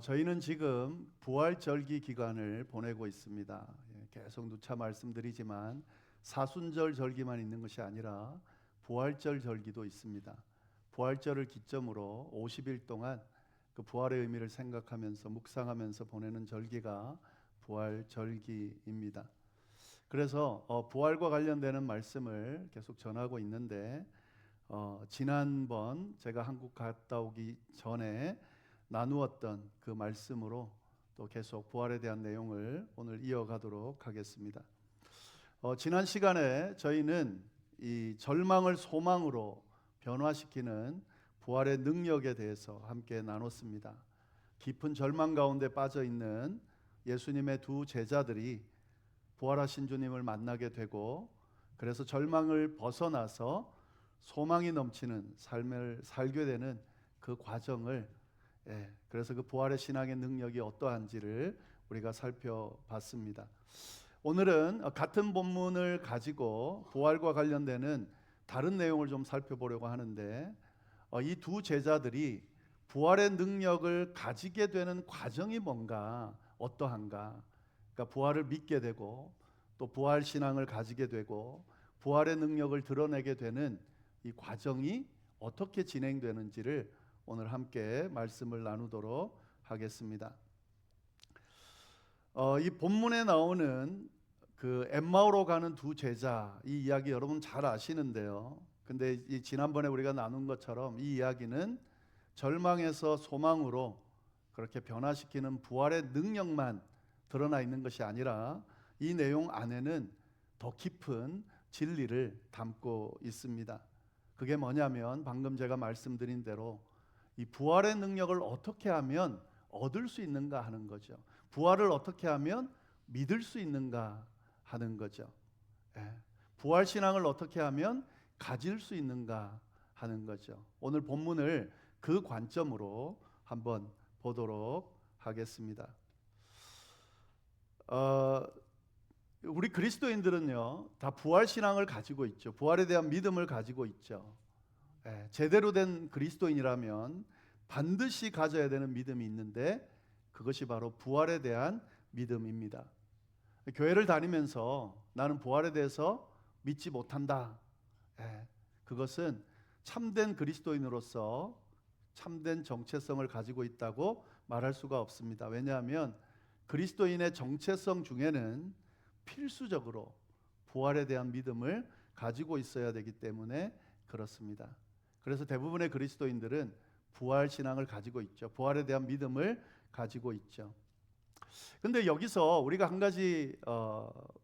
저희는 지금 부활절기 기간을 보내고 있습니다. 계속 누차 말씀드리지만 사순절 절기만 있는 것이 아니라 부활절 절기도 있습니다. 부활절을 기점으로 50일 동안 그 부활의 의미를 생각하면서 묵상하면서 보내는 절기가 부활절기입니다. 그래서 부활과 관련되는 말씀을 계속 전하고 있는데 지난번 제가 한국 갔다 오기 전에 나누었던 그 말씀으로 또 계속 부활에 대한 내용을 오늘 이어가도록 하겠습니다. 지난 시간에 저희는 이 절망을 소망으로 변화시키는 부활의 능력에 대해서 함께 나눴습니다. 깊은 절망 가운데 빠져 있는 예수님의 두 제자들이 부활하신 주님을 만나게 되고, 그래서 절망을 벗어나서 소망이 넘치는 삶을 살게 되는 그 과정을, 그래서 그 부활의 신앙의 능력이 어떠한지를 우리가 살펴봤습니다. 오늘은 같은 본문을 가지고 부활과 관련되는 다른 내용을 좀 살펴보려고 하는데, 이 두 제자들이 부활의 능력을 가지게 되는 과정이 뭔가, 어떠한가, 그러니까 부활을 믿게 되고 또 부활 신앙을 가지게 되고 부활의 능력을 드러내게 되는 이 과정이 어떻게 진행되는지를 오늘 함께 말씀을 나누도록 하겠습니다. 이 본문에 나오는 그 엠마오로 가는 두 제자, 이 이야기 여러분 잘 아시는데요. 근데 이 지난번에 우리가 나눈 것처럼 이 이야기는 절망에서 소망으로 그렇게 변화시키는 부활의 능력만 드러나 있는 것이 아니라 이 내용 안에는 더 깊은 진리를 담고 있습니다. 그게 뭐냐면 방금 제가 말씀드린 대로 이 부활의 능력을 어떻게 하면 얻을 수 있는가 하는 거죠. 부활을 어떻게 하면 믿을 수 있는가 하는 거죠. 부활 신앙을 어떻게 하면 가질 수 있는가 하는 거죠. 오늘 본문을 그 관점으로 한번 보도록 하겠습니다. 우리 그리스도인들은요, 다 부활 신앙을 가지고 있죠. 부활에 대한 믿음을 가지고 있죠. 제대로 된 그리스도인이라면 반드시 가져야 되는 믿음이 있는데, 그것이 바로 부활에 대한 믿음입니다. 교회를 다니면서 나는 부활에 대해서 믿지 못한다, 그것은 참된 그리스도인으로서 참된 정체성을 가지고 있다고 말할 수가 없습니다. 왜냐하면 그리스도인의 정체성 중에는 필수적으로 부활에 대한 믿음을 가지고 있어야 되기 때문에 그렇습니다. 그래서 대부분의 그리스도인들은 부활 신앙을 가지고 있죠. 부활에 대한 믿음을 가지고 있죠. 근데 여기서 우리가 한 가지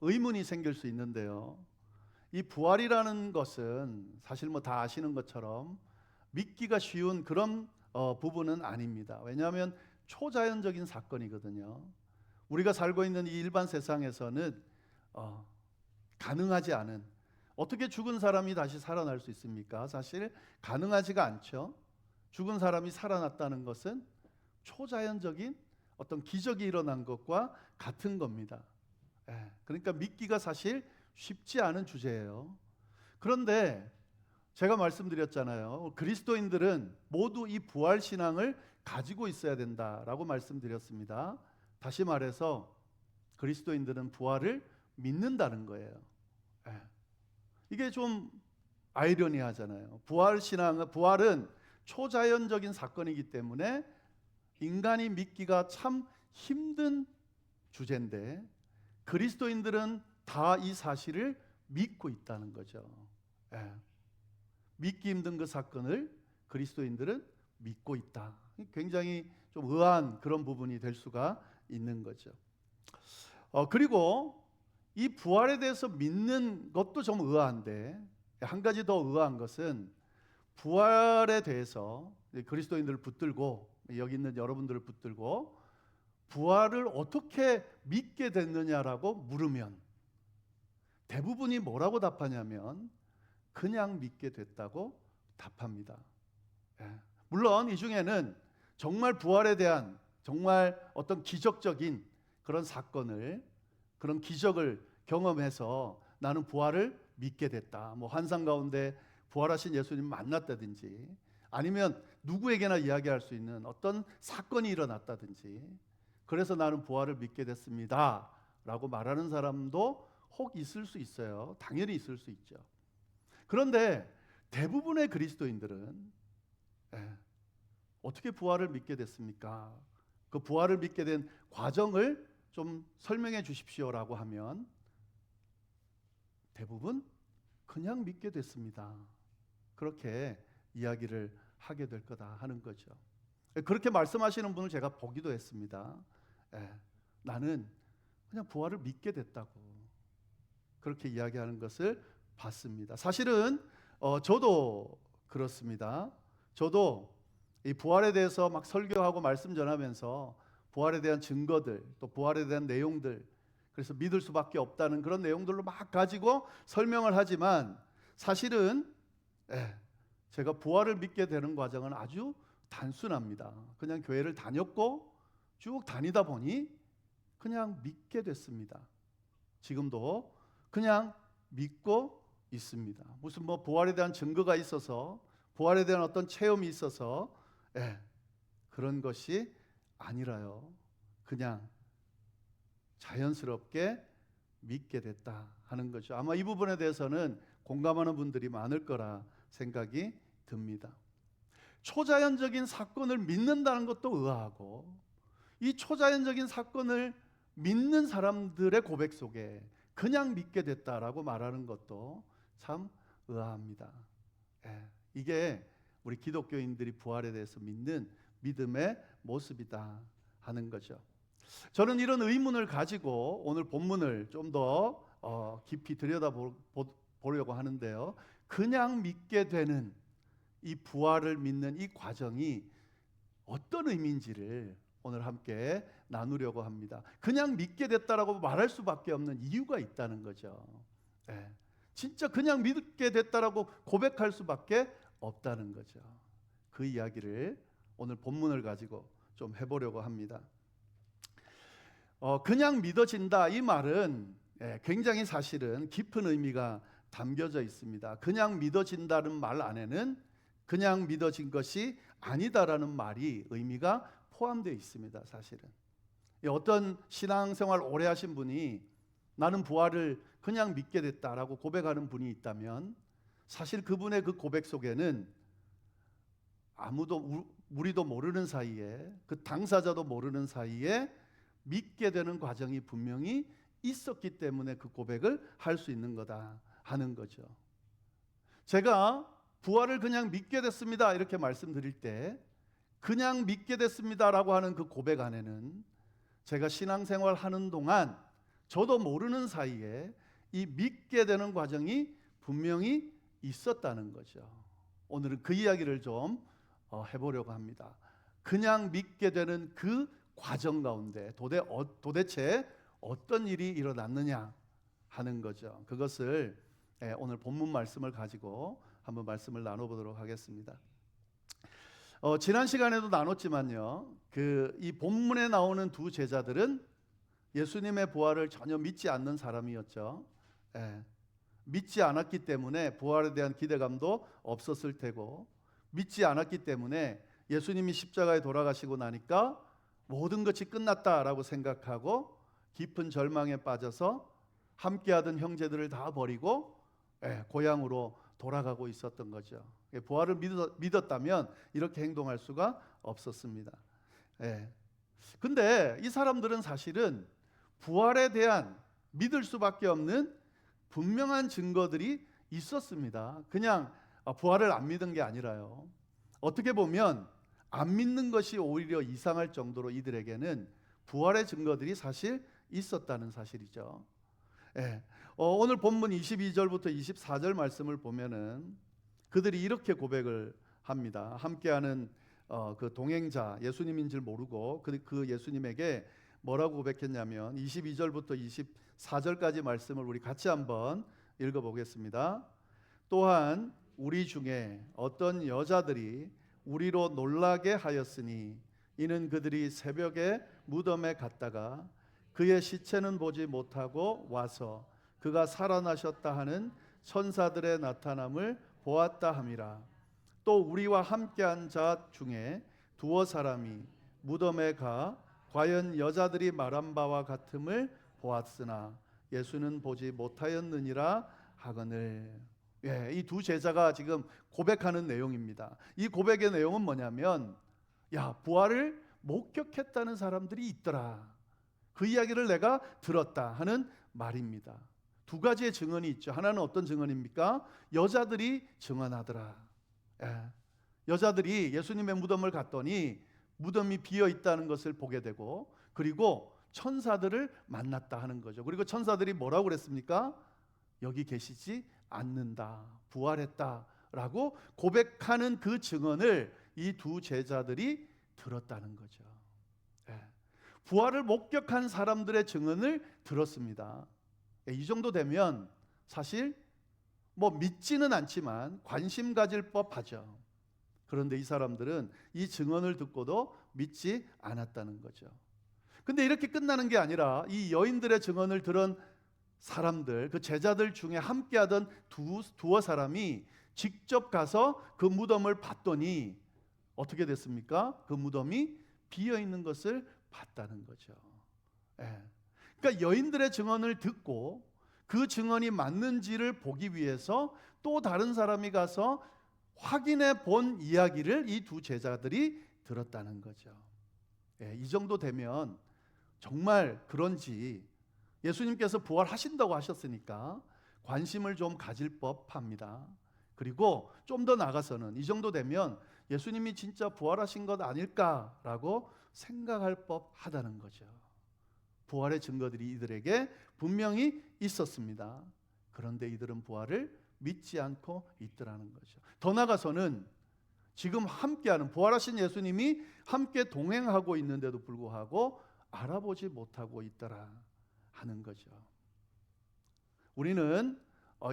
의문이 생길 수 있는데요. 이 부활이라는 것은 사실 뭐 다 아시는 것처럼 믿기가 쉬운 그런 부분은 아닙니다. 왜냐하면 초자연적인 사건이거든요. 우리가 살고 있는 이 일반 세상에서는 가능하지 않은, 어떻게 죽은 사람이 다시 살아날 수 있습니까? 사실 가능하지가 않죠. 죽은 사람이 살아났다는 것은 초자연적인 어떤 기적이 일어난 것과 같은 겁니다. 그러니까 믿기가 사실 쉽지 않은 주제예요. 그런데 제가 말씀드렸잖아요. 그리스도인들은 모두 이 부활 신앙을 가지고 있어야 된다라고 말씀드렸습니다. 다시 말해서 그리스도인들은 부활을 믿는다는 거예요. 이게 좀 아이러니하잖아요. 부활은 초자연적인 사건이기 때문에 인간이 믿기가 참 힘든 주제인데, 그리스도인들은 다 이 사실을 믿고 있다는 거죠. 믿기 힘든 그 사건을 그리스도인들은 믿고 있다. 굉장히 좀 의아한 그런 부분이 될 수가 있는 거죠. 그리고 이 부활에 대해서 믿는 것도 좀 의아한데, 한 가지 더 의아한 것은 부활에 대해서 그리스도인들을 붙들고, 여기 있는 여러분들을 붙들고 부활을 어떻게 믿게 됐느냐라고 물으면 대부분이 뭐라고 답하냐면 그냥 믿게 됐다고 답합니다. 물론 이 중에는 정말 부활에 대한 정말 어떤 기적적인 그런 사건을, 그런 기적을 경험해서 나는 부활을 믿게 됐다, 뭐 환상 가운데 부활하신 예수님 만났다든지, 아니면 누구에게나 이야기할 수 있는 어떤 사건이 일어났다든지 그래서 나는 부활을 믿게 됐습니다 라고 말하는 사람도 혹 있을 수 있어요. 당연히 있을 수 있죠. 그런데 대부분의 그리스도인들은 어떻게 부활을 믿게 됐습니까? 그 부활을 믿게 된 과정을 좀 설명해 주십시오라고 하면 대부분 그냥 믿게 됐습니다. 그렇게 이야기를 하게 될 거다 하는 거죠. 그렇게 말씀하시는 분을 제가 보기도 했습니다. 나는 그냥 부활을 믿게 됐다고 그렇게 이야기하는 것을 봤습니다. 사실은 저도 그렇습니다. 저도 이 부활에 대해서 막 설교하고 말씀 전하면서 부활에 대한 증거들 또 부활에 대한 내용들 그래서 믿을 수밖에 없다는 그런 내용들로 막 가지고 설명을 하지만 사실은 제가 부활을 믿게 되는 과정은 아주 단순합니다. 그냥 교회를 다녔고 쭉 다니다 보니 그냥 믿게 됐습니다. 지금도 그냥 믿고 있습니다. 무슨 뭐 부활에 대한 증거가 있어서 부활에 대한 어떤 체험이 있어서 그런 것이 아니라요. 그냥 자연스럽게 믿게 됐다 하는 거죠. 아마 이 부분에 대해서는 공감하는 분들이 많을 거라 생각이 듭니다. 초자연적인 사건을 믿는다는 것도 의아하고 이 초자연적인 사건을 믿는 사람들의 고백 속에 그냥 믿게 됐다라고 말하는 것도 참 의아합니다. 이게 우리 기독교인들이 부활에 대해서 믿는 믿음의 모습이다 하는 거죠. 저는 이런 의문을 가지고 오늘 본문을 좀 더 깊이 들여다보려고 하는데요. 그냥 믿게 되는 이 부활을 믿는 이 과정이 어떤 의미인지를 오늘 함께 나누려고 합니다. 그냥 믿게 됐다라고 말할 수밖에 없는 이유가 있다는 거죠. 진짜 그냥 믿게 됐다라고 고백할 수밖에 없다는 거죠. 그 이야기를 오늘 본문을 가지고 좀 해보려고 합니다. 그냥 믿어진다 이 말은 굉장히 사실은 깊은 의미가 담겨져 있습니다. 그냥 믿어진다는 말 안에는 그냥 믿어진 것이 아니다라는 말이 의미가 포함되어 있습니다. 사실은 어떤 신앙생활 오래 하신 분이 나는 부활을 그냥 믿게 됐다라고 고백하는 분이 있다면 사실 그분의 그 고백 속에는 아무도 우리도 모르는 사이에 그 당사자도 모르는 사이에 믿게 되는 과정이 분명히 있었기 때문에 그 고백을 할 수 있는 거다 하는 거죠. 제가 부활을 그냥 믿게 됐습니다 이렇게 말씀드릴 때 그냥 믿게 됐습니다라고 하는 그 고백 안에는 제가 신앙생활 하는 동안 저도 모르는 사이에 이 믿게 되는 과정이 분명히 있었다는 거죠. 오늘은 그 이야기를 좀 해보려고 합니다. 그냥 믿게 되는 그 과정 가운데 도대체 어떤 일이 일어났느냐 하는 거죠. 그것을 오늘 본문 말씀을 가지고 한번 말씀을 나눠보도록 하겠습니다. 지난 시간에도 나눴지만요, 이 본문에 나오는 두 제자들은 예수님의 부활을 전혀 믿지 않는 사람이었죠. 믿지 않았기 때문에 부활에 대한 기대감도 없었을 테고, 믿지 않았기 때문에 예수님이 십자가에 돌아가시고 나니까 모든 것이 끝났다라고 생각하고 깊은 절망에 빠져서 함께하던 형제들을 다 버리고 고향으로 돌아가고 있었던 거죠. 부활을 믿었다면 이렇게 행동할 수가 없었습니다. 근데 이 사람들은 사실은 부활에 대한 믿을 수밖에 없는 분명한 증거들이 있었습니다. 그냥 부활을 안 믿은 게 아니라요. 어떻게 보면 안 믿는 것이 오히려 이상할 정도로 이들에게는 부활의 증거들이 사실 있었다는 사실이죠. 오늘 본문 22절부터 24절 말씀을 보면은 그들이 이렇게 고백을 합니다. 함께하는 그 동행자 예수님인 줄 모르고 그 예수님에게 뭐라고 고백했냐면 22절부터 24절까지 말씀을 우리 같이 한번 읽어보겠습니다. 또한 우리 중에 어떤 여자들이 우리로 놀라게 하였으니 이는 그들이 새벽에 무덤에 갔다가 그의 시체는 보지 못하고 와서 그가 살아나셨다 하는 천사들의 나타남을 보았다 함이라. 또 우리와 함께한 자 중에 두어 사람이 무덤에 가 과연 여자들이 말한 바와 같음을 보았으나 예수는 보지 못하였느니라 하거늘. 이 두 제자가 지금 고백하는 내용입니다. 이 고백의 내용은 뭐냐면, 부활을 목격했다는 사람들이 있더라, 그 이야기를 내가 들었다 하는 말입니다. 두 가지의 증언이 있죠. 하나는 어떤 증언입니까? 여자들이 증언하더라. 여자들이 예수님의 무덤을 갔더니 무덤이 비어 있다는 것을 보게 되고, 그리고 천사들을 만났다 하는 거죠. 그리고 천사들이 뭐라고 그랬습니까? 여기 계시지 않는다, 부활했다라고 고백하는 그 증언을 이 두 제자들이 들었다는 거죠. 부활을 목격한 사람들의 증언을 들었습니다. 이 정도 되면 사실 믿지는 않지만 관심 가질 법하죠. 그런데 이 사람들은 이 증언을 듣고도 믿지 않았다는 거죠. 근데 이렇게 끝나는 게 아니라 이 여인들의 증언을 들은 사람들, 그 제자들 중에 함께하던 두어 사람이 직접 가서 그 무덤을 봤더니 어떻게 됐습니까? 그 무덤이 비어 있는 것을 봤다는 거죠. 그러니까 여인들의 증언을 듣고 그 증언이 맞는지를 보기 위해서 또 다른 사람이 가서 확인해 본 이야기를 이 두 제자들이 들었다는 거죠. 이 정도 되면 정말 그런지 예수님께서 부활하신다고 하셨으니까 관심을 좀 가질 법합니다. 그리고 좀 더 나가서는 이 정도 되면 예수님이 진짜 부활하신 것 아닐까라고 생각할 법하다는 거죠. 부활의 증거들이 이들에게 분명히 있었습니다. 그런데 이들은 부활을 믿지 않고 있더라는 거죠. 더 나가서는 지금 함께하는, 부활하신 예수님이 함께 동행하고 있는데도 불구하고 알아보지 못하고 있더라 하는 거죠. 우리는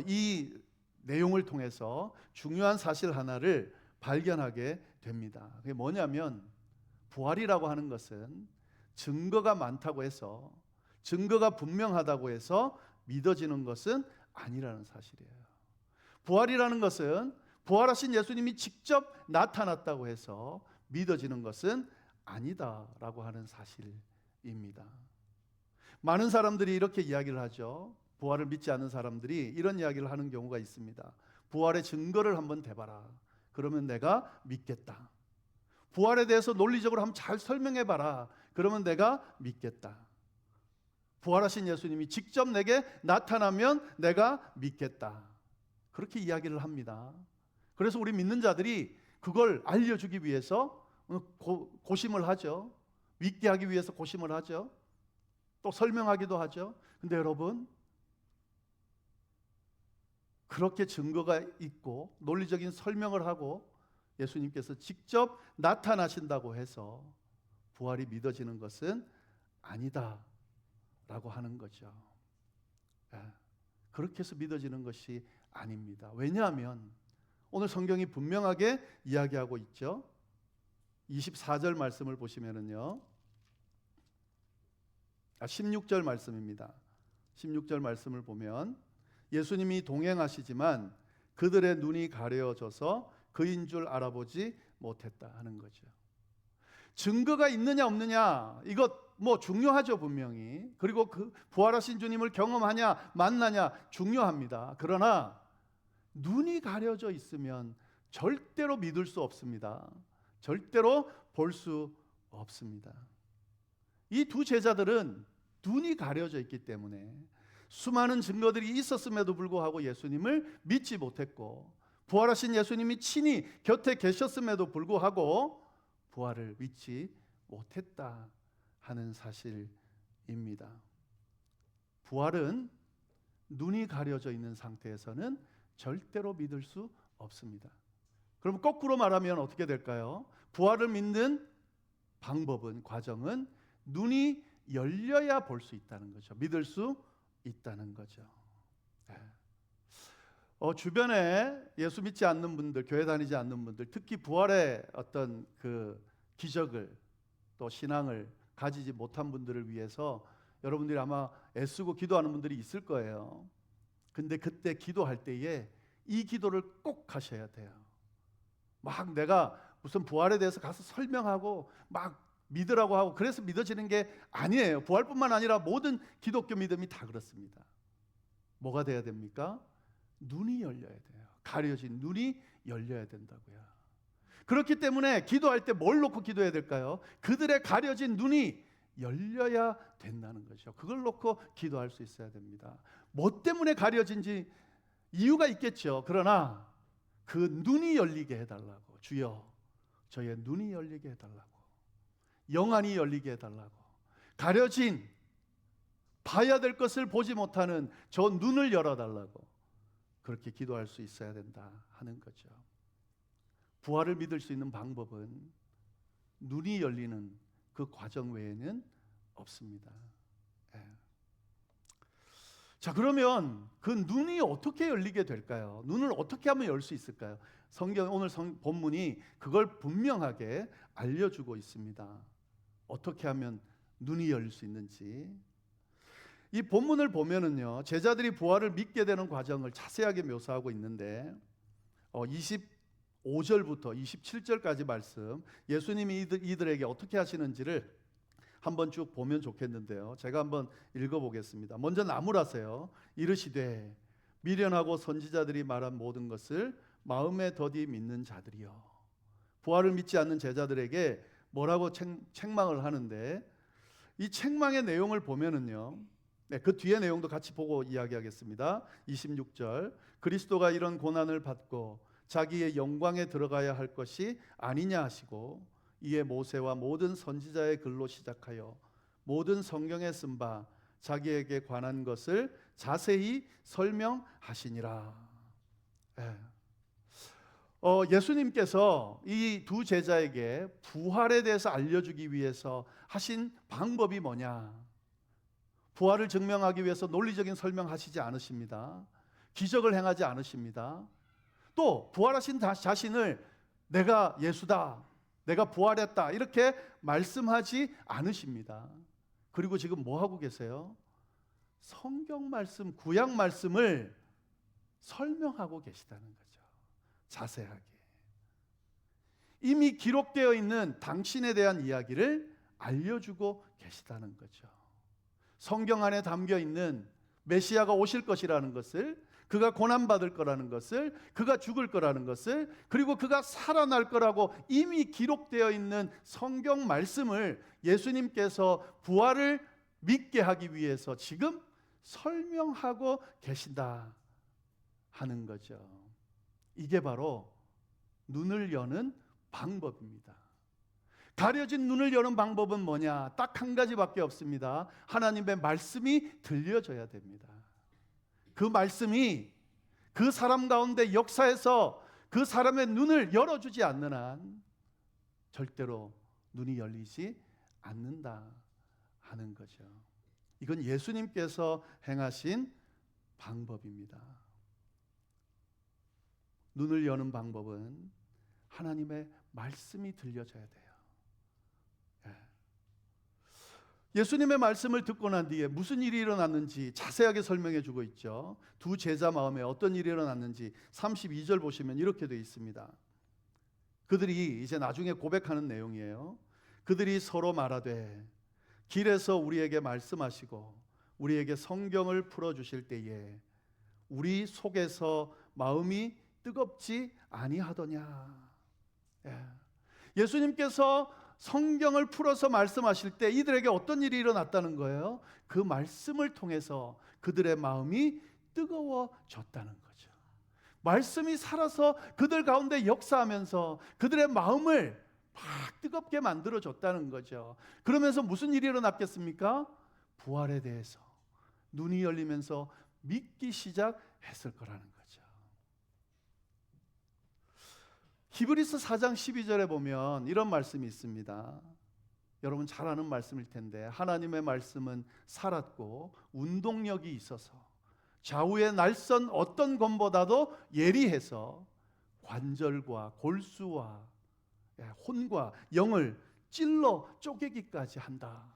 이 내용을 통해서 중요한 사실 하나를 발견하게 됩니다. 그게 뭐냐면, 부활이라고 하는 것은 증거가 많다고 해서, 증거가 분명하다고 해서 믿어지는 것은 아니라는 사실이에요. 부활이라는 것은 부활하신 예수님이 직접 나타났다고 해서 믿어지는 것은 아니다라고 하는 사실입니다. 많은 사람들이 이렇게 이야기를 하죠. 부활을 믿지 않는 사람들이 이런 이야기를 하는 경우가 있습니다. 부활의 증거를 한번 대봐라, 그러면 내가 믿겠다. 부활에 대해서 논리적으로 한번 잘 설명해봐라, 그러면 내가 믿겠다. 부활하신 예수님이 직접 내게 나타나면 내가 믿겠다, 그렇게 이야기를 합니다. 그래서 우리 믿는 자들이 그걸 알려주기 위해서 고심을 하죠. 믿게 하기 위해서 고심을 하죠. 또 설명하기도 하죠. 근데 여러분, 그렇게 증거가 있고 논리적인 설명을 하고 예수님께서 직접 나타나신다고 해서 부활이 믿어지는 것은 아니다라고 하는 거죠. 그렇게 해서 믿어지는 것이 아닙니다. 왜냐하면 오늘 성경이 분명하게 이야기하고 있죠. 24절 말씀을 보시면은요, 16절 말씀입니다. 16절 말씀을 보면 예수님이 동행하시지만 그들의 눈이 가려져서 그인 줄 알아보지 못했다 하는 거죠. 증거가 있느냐 없느냐, 이것 중요하죠, 분명히. 그리고 그 부활하신 주님을 경험하냐 만나냐 중요합니다. 그러나 눈이 가려져 있으면 절대로 믿을 수 없습니다. 절대로 볼 수 없습니다. 이 두 제자들은 눈이 가려져 있기 때문에 수많은 증거들이 있었음에도 불구하고 예수님을 믿지 못했고, 부활하신 예수님이 친히 곁에 계셨음에도 불구하고 부활을 믿지 못했다 하는 사실입니다. 부활은 눈이 가려져 있는 상태에서는 절대로 믿을 수 없습니다. 그럼 거꾸로 말하면 어떻게 될까요? 부활을 믿는 방법은, 과정은 눈이 열려야 볼 수 있다는 거죠. 믿을 수 있다는 거죠. 주변에 예수 믿지 않는 분들, 교회 다니지 않는 분들, 특히 부활의 어떤 그 기적을, 또 신앙을 가지지 못한 분들을 위해서 여러분들이 아마 애쓰고 기도하는 분들이 있을 거예요. 근데 그때 기도할 때에 이 기도를 꼭 하셔야 돼요. 막 내가 무슨 부활에 대해서 가서 설명하고 막 믿으라고 하고 그래서 믿어지는 게 아니에요. 부활뿐만 아니라 모든 기독교 믿음이 다 그렇습니다. 뭐가 돼야 됩니까? 눈이 열려야 돼요. 가려진 눈이 열려야 된다고요. 그렇기 때문에 기도할 때 뭘 놓고 기도해야 될까요? 그들의 가려진 눈이 열려야 된다는 거죠. 그걸 놓고 기도할 수 있어야 됩니다. 뭐 때문에 가려진지 이유가 있겠죠. 그러나 그 눈이 열리게 해달라고. 주여, 저의 눈이 열리게 해달라고. 영안이 열리게 해달라고. 가려진 봐야 될 것을 보지 못하는 저 눈을 열어달라고. 그렇게 기도할 수 있어야 된다 하는 거죠. 부활을 믿을 수 있는 방법은 눈이 열리는 그 과정 외에는 없습니다. 예. 자, 그러면 그 눈이 어떻게 열리게 될까요? 눈을 어떻게 하면 열 수 있을까요? 성경 오늘 본문이 그걸 분명하게 알려주고 있습니다. 어떻게 하면 눈이 열릴 수 있는지. 이 본문을 보면은요, 제자들이 부활을 믿게 되는 과정을 자세하게 묘사하고 있는데 25절부터 27절까지 말씀, 예수님이 이들에게 어떻게 하시는지를 한번 쭉 보면 좋겠는데요. 제가 한번 읽어보겠습니다. 먼저 나무라세요. 이르시되 미련하고 선지자들이 말한 모든 것을 마음에 더디 믿는 자들이여. 부활을 믿지 않는 제자들에게 뭐라고 책망을 하는데, 이 책망의 내용을 보면은요, 그 뒤에 내용도 같이 보고 이야기하겠습니다. 26절, 그리스도가 이런 고난을 받고 자기의 영광에 들어가야 할 것이 아니냐 하시고, 이에 모세와 모든 선지자의 글로 시작하여 모든 성경에 쓴 바 자기에게 관한 것을 자세히 설명하시니라. 예수님께서 이 두 제자에게 부활에 대해서 알려주기 위해서 하신 방법이 뭐냐? 부활을 증명하기 위해서 논리적인 설명하시지 않으십니다. 기적을 행하지 않으십니다. 또 부활하신 자신을 내가 예수다, 내가 부활했다 이렇게 말씀하지 않으십니다. 그리고 지금 뭐 하고 계세요? 성경 말씀, 구약 말씀을 설명하고 계시다는 거죠. 자세하게. 이미 기록되어 있는 당신에 대한 이야기를 알려주고 계시다는 거죠. 성경 안에 담겨 있는 메시아가 오실 것이라는 것을, 그가 고난받을 거라는 것을, 그가 죽을 거라는 것을, 그리고 그가 살아날 거라고 이미 기록되어 있는 성경 말씀을 예수님께서 부활을 믿게 하기 위해서 지금 설명하고 계신다 하는 거죠. 이게 바로 눈을 여는 방법입니다. 가려진 눈을 여는 방법은 뭐냐? 딱 한 가지밖에 없습니다. 하나님의 말씀이 들려져야 됩니다. 그 말씀이 그 사람 가운데 역사해서 그 사람의 눈을 열어주지 않는 한 절대로 눈이 열리지 않는다 하는 거죠. 이건 예수님께서 행하신 방법입니다. 눈을 여는 방법은 하나님의 말씀이 들려져야 돼요. 예수님의 말씀을 듣고 난 뒤에 무슨 일이 일어났는지 자세하게 설명해 주고 있죠. 두 제자 마음에 어떤 일이 일어났는지 32절 보시면 이렇게 되어 있습니다. 그들이 이제 나중에 고백하는 내용이에요. 그들이 서로 말하되 길에서 우리에게 말씀하시고 우리에게 성경을 풀어주실 때에 우리 속에서 마음이 뜨겁지 아니하더냐. 예수님께서 성경을 풀어서 말씀하실 때 이들에게 어떤 일이 일어났다는 거예요? 그 말씀을 통해서 그들의 마음이 뜨거워졌다는 거죠. 말씀이 살아서 그들 가운데 역사하면서 그들의 마음을 막 뜨겁게 만들어줬다는 거죠. 그러면서 무슨 일이 일어났겠습니까? 부활에 대해서 눈이 열리면서 믿기 시작했을 거라는 거죠. 히브리서 4장 12절에 보면 이런 말씀이 있습니다. 여러분 잘 아는 말씀일 텐데, 하나님의 말씀은 살았고 운동력이 있어서 좌우의 날선 어떤 검보다도 예리해서 관절과 골수와 혼과 영을 찔러 쪼개기까지 한다.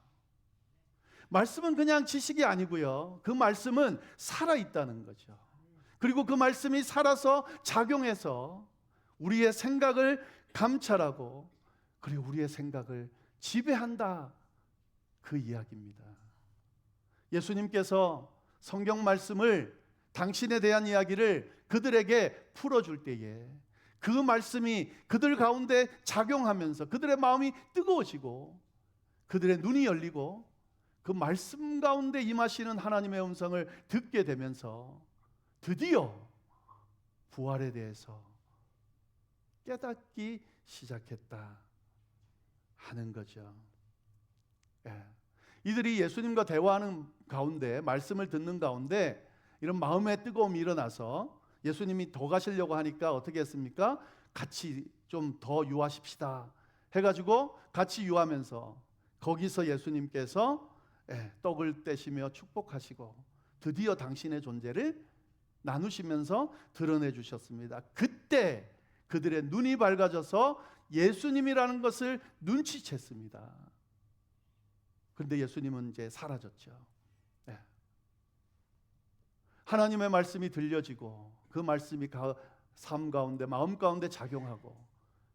말씀은 그냥 지식이 아니고요, 그 말씀은 살아있다는 거죠. 그리고 그 말씀이 살아서 작용해서 우리의 생각을 감찰하고 그리고 우리의 생각을 지배한다, 그 이야기입니다. 예수님께서 성경 말씀을, 당신에 대한 이야기를 그들에게 풀어줄 때에 그 말씀이 그들 가운데 작용하면서 그들의 마음이 뜨거워지고 그들의 눈이 열리고 그 말씀 가운데 임하시는 하나님의 음성을 듣게 되면서 드디어 부활에 대해서 깨닫기 시작했다 하는 거죠. 예. 이들이 예수님과 대화하는 가운데, 말씀을 듣는 가운데 이런 마음의 뜨거움이 일어나서 예수님이 더 가시려고 하니까 어떻게 했습니까? 같이 좀 더 유하십시다 해가지고 같이 유하면서 거기서 예수님께서 떡을 떼시며 축복하시고 드디어 당신의 존재를 나누시면서 드러내 주셨습니다. 그때 그들의 눈이 밝아져서 예수님이라는 것을 눈치챘습니다. 그런데 예수님은 이제 사라졌죠. 하나님의 말씀이 들려지고 그 말씀이 삶 가운데, 마음 가운데 작용하고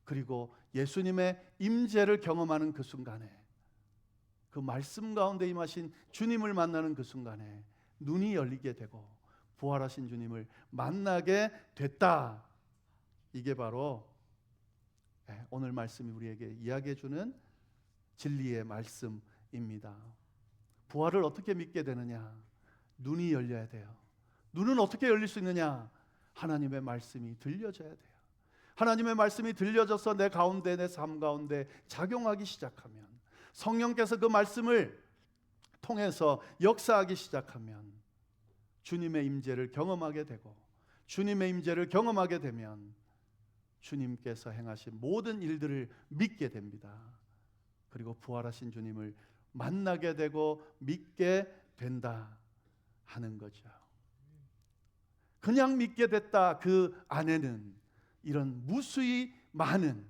그리고 예수님의 임재를 경험하는 그 순간에, 그 말씀 가운데 임하신 주님을 만나는 그 순간에 눈이 열리게 되고 부활하신 주님을 만나게 됐다. 이게 바로 오늘 말씀이 우리에게 이야기해 주는 진리의 말씀입니다. 부활을 어떻게 믿게 되느냐? 눈이 열려야 돼요. 눈은 어떻게 열릴 수 있느냐? 하나님의 말씀이 들려져야 돼요. 하나님의 말씀이 들려져서 내 가운데, 내 삶 가운데 작용하기 시작하면, 성령께서 그 말씀을 통해서 역사하기 시작하면 주님의 임재를 경험하게 되고, 주님의 임재를 경험하게 되면 주님께서 행하신 모든 일들을 믿게 됩니다. 그리고 부활하신 주님을 만나게 되고 믿게 된다 하는 거죠. 그냥 믿게 됐다, 그 안에는 이런 무수히 많은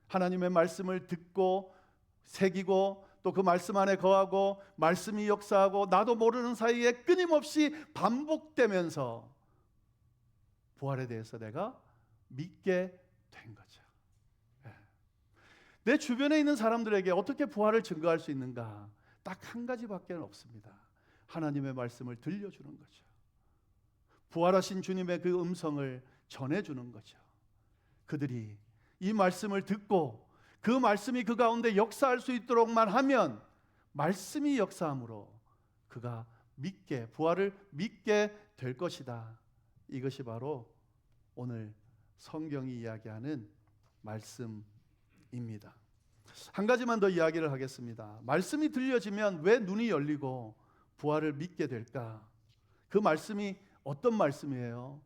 하나님의 말씀을 듣고 새기고 또 그 말씀 안에 거하고 말씀이 역사하고 나도 모르는 사이에 끊임없이 반복되면서 부활에 대해서 내가 믿게 된 거죠. 내 주변에 있는 사람들에게 어떻게 부활을 증거할 수 있는가? 딱 한 가지밖에 없습니다. 하나님의 말씀을 들려주는 거죠. 부활하신 주님의 그 음성을 전해주는 거죠. 그들이 이 말씀을 듣고 그 말씀이 그 가운데 역사할 수 있도록만 하면 말씀이 역사함으로 그가 믿게, 부활을 믿게 될 것이다. 이것이 바로 오늘 성경이 이야기하는 말씀입니다. 한 가지만 더 이야기를 하겠습니다. 말씀이 들려지면 왜 눈이 열리고 부활을 믿게 될까? 그 말씀이 어떤 말씀이에요?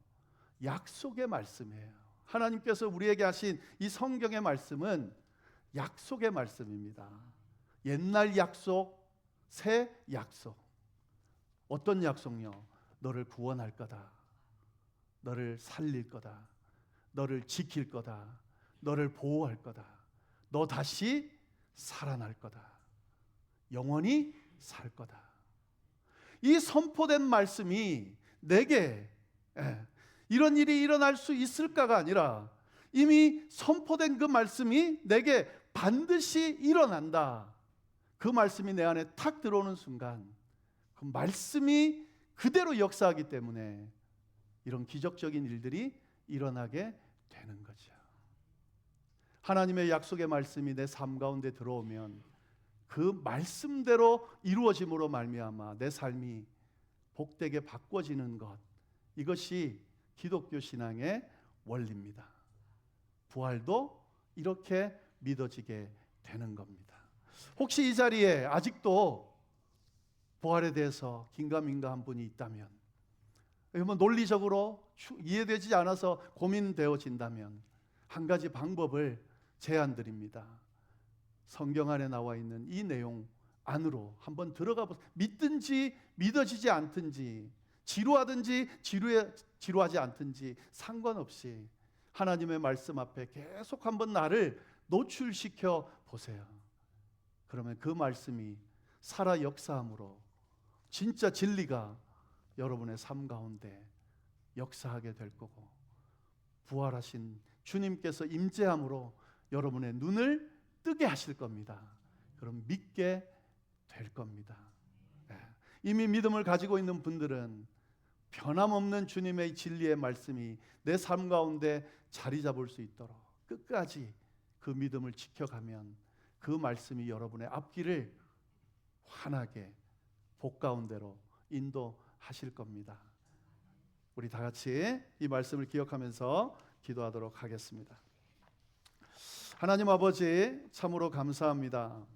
약속의 말씀이에요. 하나님께서 우리에게 하신 이 성경의 말씀은 약속의 말씀입니다. 옛날 약속, 새 약속. 어떤 약속요? 너를 구원할 거다. 너를 살릴 거다. 너를 지킬 거다. 너를 보호할 거다. 너 다시 살아날 거다. 영원히 살 거다. 이 선포된 말씀이 내게 이런 일이 일어날 수 있을까가 아니라 이미 선포된 그 말씀이 내게 반드시 일어난다. 그 말씀이 내 안에 탁 들어오는 순간 그 말씀이 그대로 역사하기 때문에 이런 기적적인 일들이 일어나게 되는 거죠. 하나님의 약속의 말씀이 내 삶 가운데 들어오면 그 말씀대로 이루어짐으로 말미암아 내 삶이 복되게 바꿔지는 것, 이것이 기독교 신앙의 원리입니다. 부활도 이렇게 믿어지게 되는 겁니다. 혹시 이 자리에 아직도 부활에 대해서 긴가민가한 분이 있다면, 뭐 논리적으로 이해되지 않아서 고민되어진다면 한 가지 방법을 제안드립니다. 성경 안에 나와 있는 이 내용 안으로 한번 들어가 보세요. 믿든지 믿어지지 않든지, 지루하든지 지루하지 않든지 상관없이 하나님의 말씀 앞에 계속 한번 나를 노출시켜 보세요. 그러면 그 말씀이 살아 역사함으로 진짜 진리가 여러분의 삶 가운데 역사하게 될 거고, 부활하신 주님께서 임재함으로 여러분의 눈을 뜨게 하실 겁니다. 그럼 믿게 될 겁니다. 이미 믿음을 가지고 있는 분들은 변함없는 주님의 진리의 말씀이 내 삶 가운데 자리 잡을 수 있도록 끝까지 그 믿음을 지켜가면 그 말씀이 여러분의 앞길을 환하게 복 가운데로 인도하실 겁니다. 우리 다 같이 이 말씀을 기억하면서 기도하도록 하겠습니다. 하나님 아버지, 참으로 감사합니다.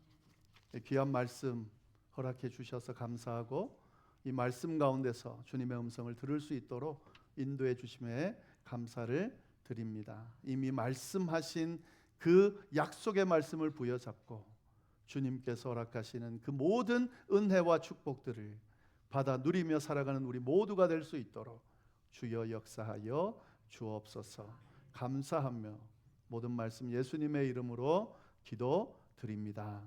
귀한 말씀 허락해 주셔서 감사하고 이 말씀 가운데서 주님의 음성을 들을 수 있도록 인도해 주심에 감사를 드립니다. 이미 말씀하신 그 약속의 말씀을 부여잡고 주님께서 허락하시는 그 모든 은혜와 축복들을 받아 누리며 살아가는 우리 모두가 될 수 있도록 주여 역사하여 주옵소서. 감사하며 모든 말씀 예수님의 이름으로 기도드립니다.